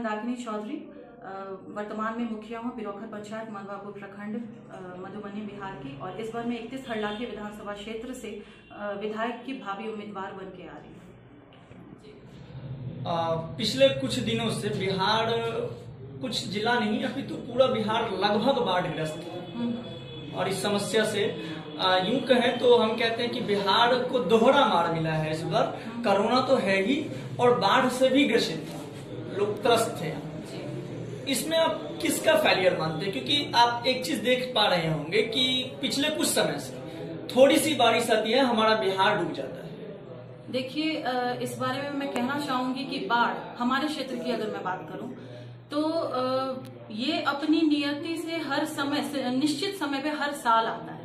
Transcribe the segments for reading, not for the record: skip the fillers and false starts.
मंदाकिनी चौधरी, वर्तमान में मुखिया हूँ पिरोखर पंचायत मनवापुर प्रखंड मधुबनी बिहार की, और इस बार मैं 31 हरलाखी विधानसभा क्षेत्र से विधायक की भावी उम्मीदवार बन के आ रही हूँ। पिछले कुछ दिनों से बिहार, कुछ जिला नहीं अभी तो पूरा बिहार लगभग बाढ़ग्रस्त है, और इस समस्या से यूं कहें तो हम कहते हैं कि बिहार को दोहरा मार मिला है इस बार। कोरोना तो है ही और बाढ़ से भी ग्रसित था, लोग त्रस्त थे। इसमें आप किसका फेलियर मानते हैं? क्योंकि आप एक चीज देख पा रहे होंगे कि पिछले कुछ समय से थोड़ी सी बारिश आती है, हमारा बिहार डूब जाता है। देखिए, इस बारे में मैं कहना चाहूंगी कि बाढ़ हमारे क्षेत्र की अगर मैं बात करूं तो ये अपनी नियति से हर समय से निश्चित समय पे हर साल आता है,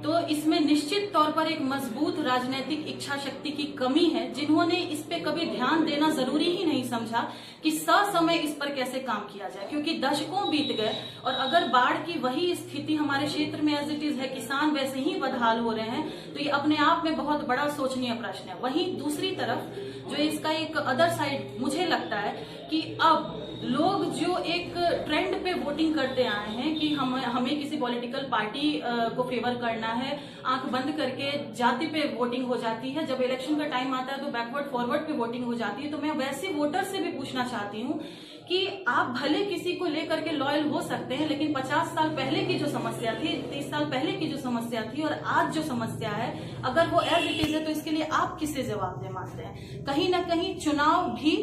तो इसमें निश्चित तौर पर एक मजबूत राजनीतिक इच्छा शक्ति की कमी है, जिन्होंने इस पे कभी ध्यान देना जरूरी ही नहीं समझा कि ससमय इस पर कैसे काम किया जाए, क्योंकि दशकों बीत गए और अगर बाढ़ की वही स्थिति हमारे क्षेत्र में एज इट इज है, किसान वैसे ही बदहाल हो रहे हैं, तो ये अपने आप में बहुत बड़ा सोचनीय प्रश्न है। वहीं दूसरी तरफ जो इसका एक अदर साइड मुझे लगता है कि अब लोग जो एक ट्रेंड पे वोटिंग करते आए हैं कि हमें किसी पॉलिटिकल पार्टी को फेवर करना है, आंख बंद करके जाति पे वोटिंग हो जाती है, जब इलेक्शन का टाइम आता है तो बैकवर्ड फॉरवर्ड पे वोटिंग हो जाती है। तो मैं वैसे वोटर से भी पूछना चाहती हूँ कि आप भले किसी को लेकर के लॉयल हो सकते हैं, लेकिन 50 साल पहले की जो समस्या थी, 30 साल पहले की जो समस्या थी और आज जो समस्या है, अगर वो एज इट इज है तो इसके लिए आप किससे जवाबदेह मानते हैं? कहीं ना कहीं चुनाव भी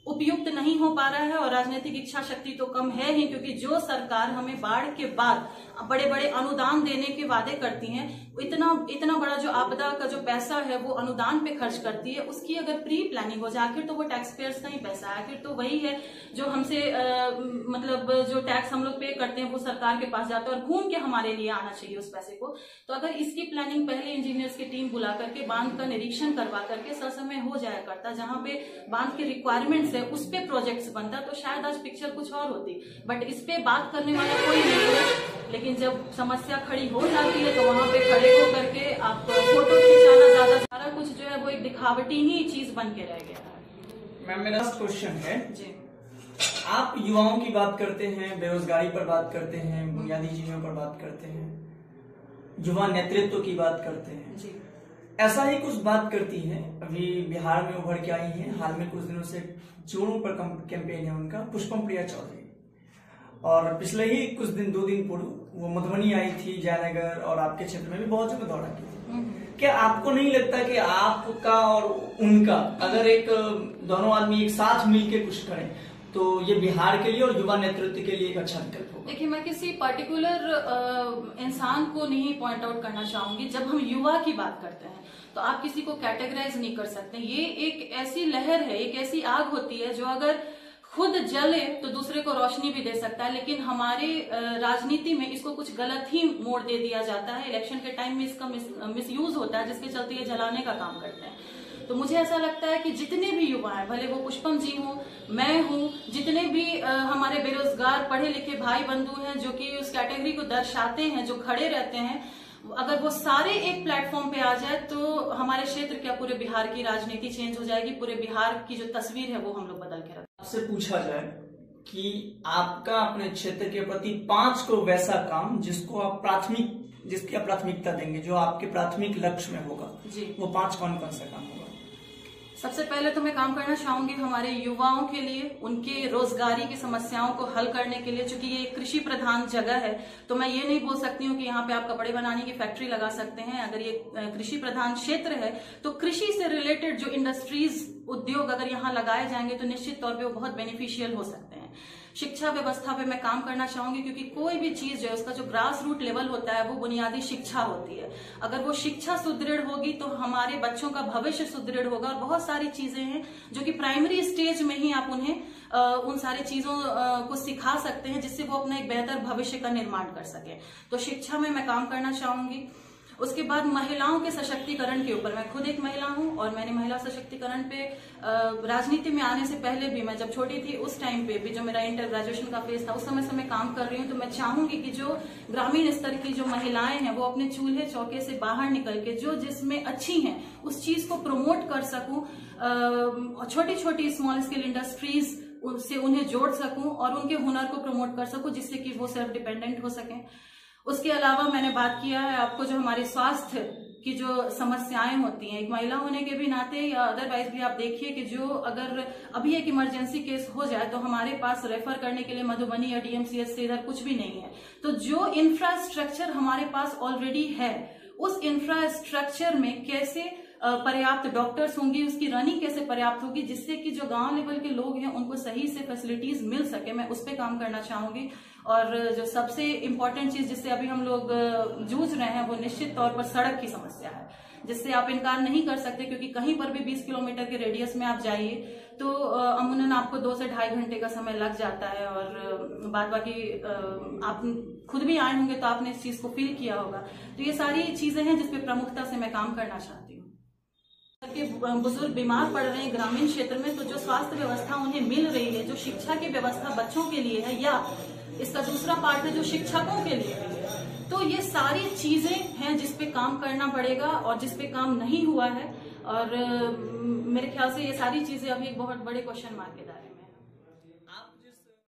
उपयुक्त नहीं हो पा रहा है और राजनीतिक इच्छा शक्ति तो कम है ही, क्योंकि जो सरकार हमें बाढ़ के बाद बड़े बड़े अनुदान देने के वादे करती हैं, इतना बड़ा जो आपदा का जो पैसा है वो अनुदान पे खर्च करती है, उसकी अगर प्री प्लानिंग हो जाए, आखिर तो वो टैक्स पेयर्स का ही पैसा है, आखिर तो वही है जो हमसे मतलब जो टैक्स हम लोग पे करते हैं वो सरकार के पास जाता है और घूम के हमारे लिए आना चाहिए उस पैसे को। तो अगर इसकी प्लानिंग पहले इंजीनियर्स की टीम बुला करके बांध का निरीक्षण करवा करके ससमय हो जाया करता, जहां पे बांध के रिक्वायरमेंट्स है उस पे प्रोजेक्ट्स बनता, तो शायद आज पिक्चर कुछ और होती, बट इस पे बात करने वाला कोई नहीं है। लेकिन जब समस्या खड़ी हो जाती है तो वहां पे खड़े होकर के आप फोटो खिंचाना, ज्यादा सारा कुछ जो है वो एक दिखावटी ही चीज बन के रह गया है। मैम, मेरा क्वेश्चन है जी, आप युवाओं की बात करते हैं, बेरोजगारी पर बात करते हैं, बुनियादी चीजों पर बात करते हैं, युवा नेतृत्व की बात करते हैं जी। ऐसा ही कुछ बात करती है, अभी बिहार में उभर के आई है, हाल में कुछ दिनों से जोरों पर कैंपेन है उनका, पुष्पम प्रिया चौधरी, और पिछले ही कुछ दिन 2 दिन पूर्व वो मधुबनी आई थी, जयनगर और आपके क्षेत्र में भी बहुत जगह दौरा की थी। क्या आपको नहीं लगता कि आपका और उनका अगर एक दोनों आदमी एक साथ मिलके कुछ करें तो ये बिहार के लिए और युवा नेतृत्व के लिए एक अच्छा विकल्प होगा? देखिए, मैं किसी पर्टिकुलर इंसान को नहीं पॉइंट आउट करना चाहूंगी। जब हम युवा की बात करते हैं तो आप किसी को कैटेगराइज नहीं कर सकते। ये एक ऐसी लहर है, एक ऐसी आग होती है जो अगर खुद जले तो दूसरे को रोशनी भी दे सकता है, लेकिन हमारे राजनीति में इसको कुछ गलत ही मोड़ दे दिया जाता है। इलेक्शन के टाइम में इसका मिसयूज होता है, जिसके चलते ये जलाने का काम करते हैं। तो मुझे ऐसा लगता है कि जितने भी युवा हैं, भले वो पुष्पम जी हों, मैं हूं, जितने भी हमारे बेरोजगार पढ़े लिखे भाई बंधु हैं जो कि उस कैटेगरी को दर्शाते हैं, जो खड़े रहते हैं, अगर वो सारे एक प्लेटफॉर्म पे आ जाए तो हमारे क्षेत्र क्या पूरे बिहार की राजनीति चेंज हो जाएगी, पूरे बिहार की जो तस्वीर है वो हम लोग बदल के रखेंगे। आपसे पूछा जाए कि आपका अपने क्षेत्र के प्रति 5 को वैसा काम जिसको आप जिसकी आप प्राथमिकता देंगे, जो आपके प्राथमिक लक्ष्य में होगा जी, वो 5 कौन कौन सा काम होगा? सबसे पहले तो मैं काम करना चाहूंगी हमारे युवाओं के लिए, उनके रोजगारी की समस्याओं को हल करने के लिए। चूंकि ये कृषि प्रधान जगह है तो मैं ये नहीं बोल सकती हूँ कि यहाँ पे आप कपड़े बनाने की फैक्ट्री लगा सकते हैं। अगर ये कृषि प्रधान क्षेत्र है तो कृषि से रिलेटेड जो इंडस्ट्रीज, उद्योग अगर यहाँ लगाए जाएंगे तो निश्चित तौर पे वो बहुत बेनिफिशियल हो सकते हैं। शिक्षा व्यवस्था पे मैं काम करना चाहूंगी, क्योंकि कोई भी चीज जो है उसका जो ग्रास रूट लेवल होता है वो बुनियादी शिक्षा होती है। अगर वो शिक्षा सुदृढ़ होगी तो हमारे बच्चों का भविष्य सुदृढ़ होगा, और बहुत सारी चीजें हैं जो कि प्राइमरी स्टेज में ही आप उन्हें उन सारी चीजों को सिखा सकते हैं जिससे वो अपना एक बेहतर भविष्य का निर्माण कर सके। तो शिक्षा में मैं काम करना चाहूंगी। उसके बाद महिलाओं के सशक्तिकरण के ऊपर, मैं खुद एक महिला हूं और मैंने महिला सशक्तिकरण पे राजनीति में आने से पहले भी, मैं जब छोटी थी उस टाइम पे भी जो मेरा इंटर ग्रेजुएशन का फेज था उस समय से मैं काम कर रही हूं। तो मैं चाहूंगी कि जो ग्रामीण स्तर की जो महिलाएं हैं वो अपने चूल्हे चौके से बाहर निकल के जो जिसमें अच्छी हैं उस चीज को प्रमोट कर सकूं। छोटी छोटी स्मॉल स्केल इंडस्ट्रीज उससे उन्हें जोड़ सकूं और उनके हुनर को प्रमोट कर सकूं, जिससे कि वो सेल्फ डिपेंडेंट हो सकें। उसके अलावा मैंने बात किया है आपको जो हमारे स्वास्थ्य की जो समस्याएं होती हैं, एक महिला होने के भी नाते या अदरवाइज भी आप देखिए कि जो अगर अभी एक इमरजेंसी केस हो जाए तो हमारे पास रेफर करने के लिए मधुबनी या डीएमसीएच से इधर कुछ भी नहीं है। तो जो इंफ्रास्ट्रक्चर हमारे पास ऑलरेडी है, उस इंफ्रास्ट्रक्चर में कैसे पर्याप्त डॉक्टर्स होंगी, उसकी रनिंग कैसे पर्याप्त होगी, जिससे कि जो गांव लेवल के लोग हैं उनको सही से फैसिलिटीज मिल सके, मैं उस पर काम करना चाहूंगी। और जो सबसे इम्पोर्टेंट चीज जिससे अभी हम लोग जूझ रहे हैं वो निश्चित तौर पर सड़क की समस्या है, जिससे आप इनकार नहीं कर सकते, क्योंकि कहीं पर भी 20 किलोमीटर के रेडियस में आप जाइए तो अमूमन आपको 2 से ढाई घंटे का समय लग जाता है। और बाद बाकी आप खुद भी आए होंगे तो आपने इस चीज को फील किया होगा। तो ये सारी चीजें हैं जिसपे प्रमुखता से मैं काम करना चाहती हूँ। बुजुर्ग बीमार पड़ रहे हैं ग्रामीण क्षेत्र में, तो जो स्वास्थ्य व्यवस्था उन्हें मिल रही है, जो शिक्षा की व्यवस्था बच्चों के लिए है, या इसका दूसरा पार्ट है जो शिक्षकों के लिए है, तो ये सारी चीजें हैं जिसपे काम करना पड़ेगा और जिसपे काम नहीं हुआ है। और मेरे ख्याल से ये सारी चीजें अभी एक बहुत बड़े क्वेश्चन मार्क के दायरे में।